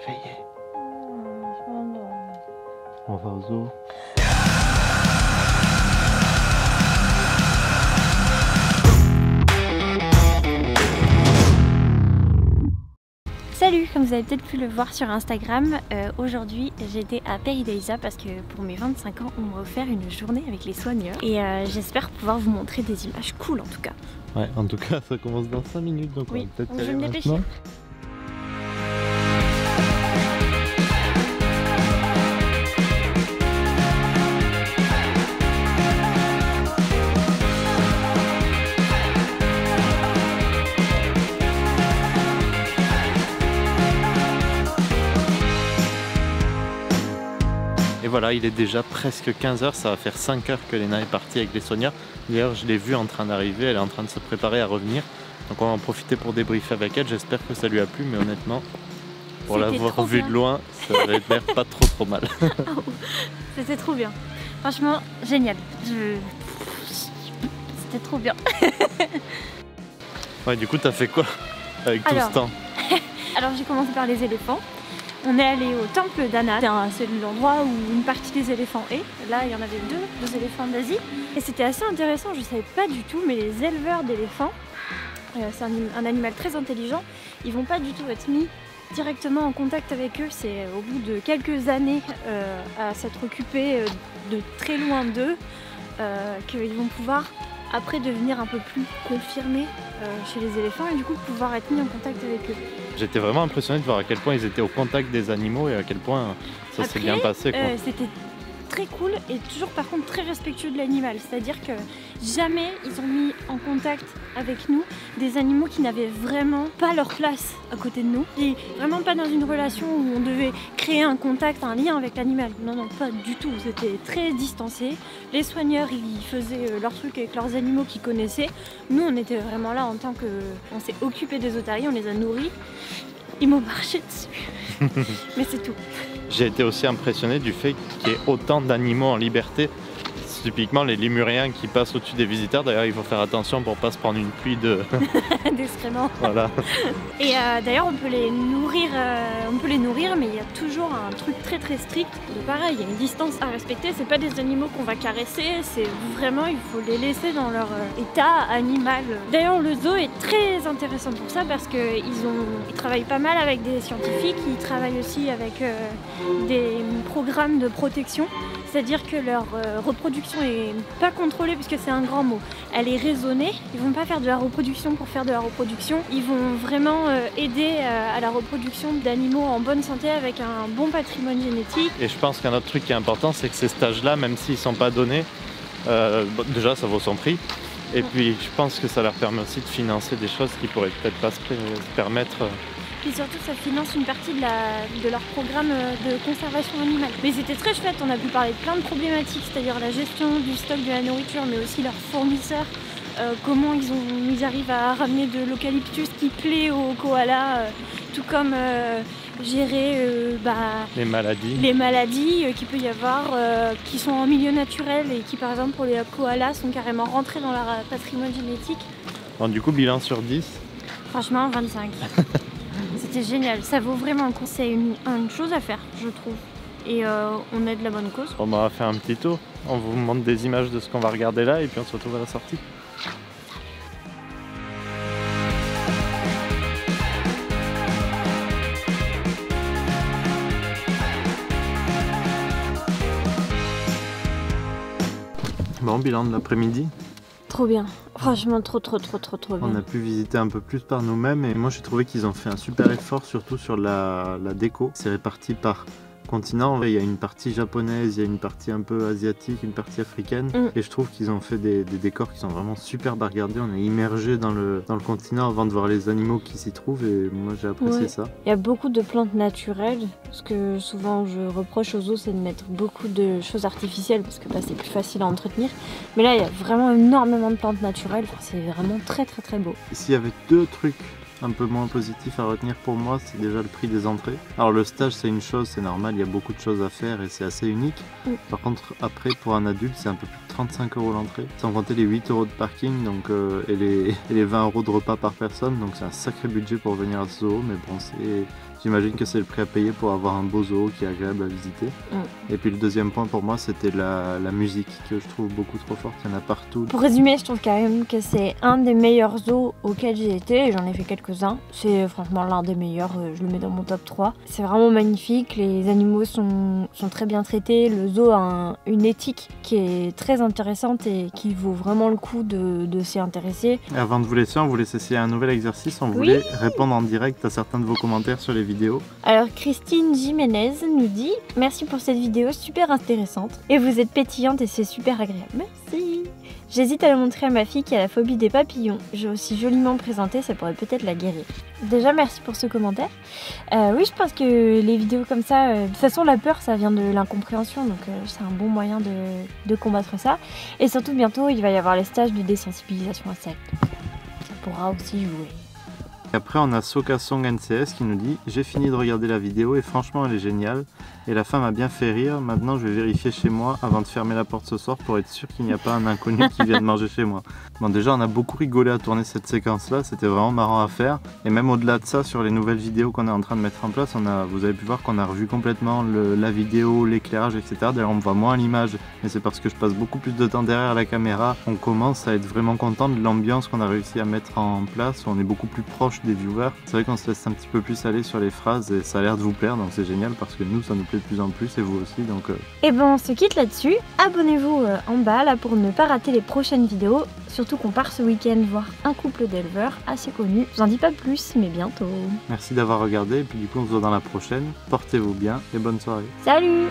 réveiller. On va au zoo. Salut, comme vous avez peut-être pu le voir sur Instagram, aujourd'hui j'étais à Paradisa parce que pour mes 25 ans on m'a offert une journée avec les soigneurs et j'espère pouvoir vous montrer des images cool en tout cas. Ouais, en tout cas ça commence dans 5 minutes donc oui, on va peut-être y je aller vais me dépêcher. maintenant. Et voilà, il est déjà presque 15 h, ça va faire 5 heures que Léna est partie avec les soigneurs. D'ailleurs, je l'ai vue en train d'arriver, elle est en train de se préparer à revenir. Donc on va en profiter pour débriefer avec elle, j'espère que ça lui a plu, mais honnêtement, pour l'avoir vue de loin, ça avait l'air pas trop mal. Oh, c'était trop bien, franchement génial, c'était trop bien. Ouais, du coup, t'as fait quoi avec tout ce temps? Alors j'ai commencé par les éléphants. On est allé au temple d'Anna, c'est l'endroit où une partie des éléphants est. Là, il y en avait deux éléphants d'Asie. Et c'était assez intéressant, je ne savais pas du tout, mais les éleveurs d'éléphants, c'est un animal très intelligent, ils vont pas du tout être mis directement en contact avec eux. C'est au bout de quelques années à s'être occupés de très loin d'eux qu'ils vont pouvoir après devenir un peu plus confirmés chez les éléphants et du coup pouvoir être mis en contact avec eux. J'étais vraiment impressionné de voir à quel point ils étaient au contact des animaux et à quel point ça s'est bien passé. C'était très cool et toujours par contre très respectueux de l'animal, c'est-à-dire que jamais ils ont mis en contact avec nous des animaux qui n'avaient vraiment pas leur place à côté de nous et vraiment pas dans une relation où on devait créer un contact, un lien avec l'animal. Non, non, pas du tout, c'était très distancé. Les soigneurs ils faisaient leur truc avec leurs animaux qu'ils connaissaient. Nous on était vraiment là en tant que... On s'est occupé des otaries, on les a nourris. Ils m'ont marché dessus, mais c'est tout. J'ai été aussi impressionné du fait qu'il y ait autant d'animaux en liberté. Typiquement les lémuriens qui passent au-dessus des visiteurs. D'ailleurs, il faut faire attention pour ne pas se prendre une pluie de... d'excréments. Voilà. Et d'ailleurs, on peut les nourrir, mais il y a toujours un truc très strict. De pareil, il y a une distance à respecter. C'est pas des animaux qu'on va caresser. C'est vraiment, il faut les laisser dans leur état animal. D'ailleurs, le zoo est très intéressant pour ça parce qu'ils travaillent pas mal avec des scientifiques. Ils travaillent aussi avec des programmes de protection. C'est-à-dire que leur reproduction est pas contrôlée puisque c'est un grand mot. Elle est raisonnée. Ils vont pas faire de la reproduction pour faire de la reproduction. Ils vont vraiment aider à la reproduction d'animaux en bonne santé avec un bon patrimoine génétique. Et je pense qu'un autre truc qui est important, c'est que ces stages-là, même s'ils sont pas donnés, déjà ça vaut son prix. Et puis je pense que ça leur permet aussi de financer des choses qui pourraient peut-être pas se permettre. Et surtout ça finance une partie de leur programme de conservation animale. Mais c'était très chouette, on a pu parler de plein de problématiques, c'est-à-dire la gestion du stock de la nourriture, mais aussi leurs fournisseurs, comment ils arrivent à ramener de l'eucalyptus qui plaît aux koalas, tout comme gérer les maladies qu'il peut y avoir, qui sont en milieu naturel et qui par exemple pour les koalas sont carrément rentrés dans leur patrimoine génétique. Bon, du coup, bilan sur 10 ? Franchement, 25. C'était génial, ça vaut vraiment le coup, c'est une chose à faire, je trouve. Et on est de la bonne cause. On va faire un petit tour, on vous montre des images de ce qu'on va regarder là et puis on se retrouve à la sortie. Bon, bilan de l'après-midi. Trop bien, franchement trop bien. On a pu visiter un peu plus par nous-mêmes et moi j'ai trouvé qu'ils ont fait un super effort surtout sur la déco. C'est réparti par continent, il y a une partie japonaise, il y a une partie un peu asiatique, une partie africaine et je trouve qu'ils ont fait des décors qui sont vraiment superbes à regarder. On est immergé dans le continent avant de voir les animaux qui s'y trouvent et moi j'ai apprécié ça. Il y a beaucoup de plantes naturelles, ce que souvent je reproche aux zoos c'est de mettre beaucoup de choses artificielles parce que c'est plus facile à entretenir, mais là il y a vraiment énormément de plantes naturelles, c'est vraiment très beau. S'il y avait deux trucs un peu moins positif à retenir pour moi, c'est déjà le prix des entrées. Alors le stage c'est une chose, c'est normal, il y a beaucoup de choses à faire et c'est assez unique. Par contre après pour un adulte c'est un peu plus de 35 € l'entrée, sans compter les 8 € de parking donc, et les 20 € de repas par personne, donc c'est un sacré budget pour venir à ce zoo, mais bon J'imagine que c'est le prix à payer pour avoir un beau zoo qui est agréable à visiter. Et puis le deuxième point pour moi, c'était la musique que je trouve beaucoup trop forte, il y en a partout. Pour résumer, je trouve quand même que c'est un des meilleurs zoos auxquels j'ai été, et j'en ai fait quelques-uns. C'est franchement l'un des meilleurs, je le mets dans mon top 3. C'est vraiment magnifique, les animaux sont très bien traités, le zoo a une éthique qui est très intéressante et qui vaut vraiment le coup de s'y intéresser. Et avant de vous laisser, on vous laisse essayer un nouvel exercice, on voulait répondre en direct à certains de vos commentaires sur les vidéos. Alors Christine Jiménez nous dit « Merci pour cette vidéo super intéressante et vous êtes pétillante et c'est super agréable. Merci !» J'hésite à le montrer à ma fille qui a la phobie des papillons. J'ai aussi joliment présenté, ça pourrait peut-être la guérir. Déjà, merci pour ce commentaire. Oui, je pense que les vidéos comme ça, de toute façon, la peur, ça vient de l'incompréhension, donc c'est un bon moyen de combattre ça. Et surtout, bientôt, il va y avoir les stages de désensibilisation insectes. Ça pourra aussi jouer. Après, on a Sokasong NCS qui nous dit « J'ai fini de regarder la vidéo et franchement, elle est géniale. Et la fin m'a bien fait rire. Maintenant, je vais vérifier chez moi avant de fermer la porte ce soir pour être sûr qu'il n'y a pas un inconnu qui vient de manger chez moi. » Bon, déjà, on a beaucoup rigolé à tourner cette séquence-là. C'était vraiment marrant à faire. Et même au-delà de ça, sur les nouvelles vidéos qu'on est en train de mettre en place, vous avez pu voir qu'on a revu complètement la vidéo, l'éclairage, etc. D'ailleurs, on voit moins l'image. Mais c'est parce que je passe beaucoup plus de temps derrière la caméra. On commence à être vraiment content de l'ambiance qu'on a réussi à mettre en place. On est beaucoup plus proche des viewers. C'est vrai qu'on se laisse un petit peu plus aller sur les phrases et ça a l'air de vous plaire, donc c'est génial parce que nous ça nous plaît de plus en plus et vous aussi, donc Et ben on se quitte là-dessus. Abonnez-vous en bas là pour ne pas rater les prochaines vidéos, surtout qu'on part ce week-end voir un couple d'éleveurs assez connu. Je vous en dis pas plus, mais bientôt. Merci d'avoir regardé et puis du coup on se voit dans la prochaine. Portez-vous bien et bonne soirée. Salut!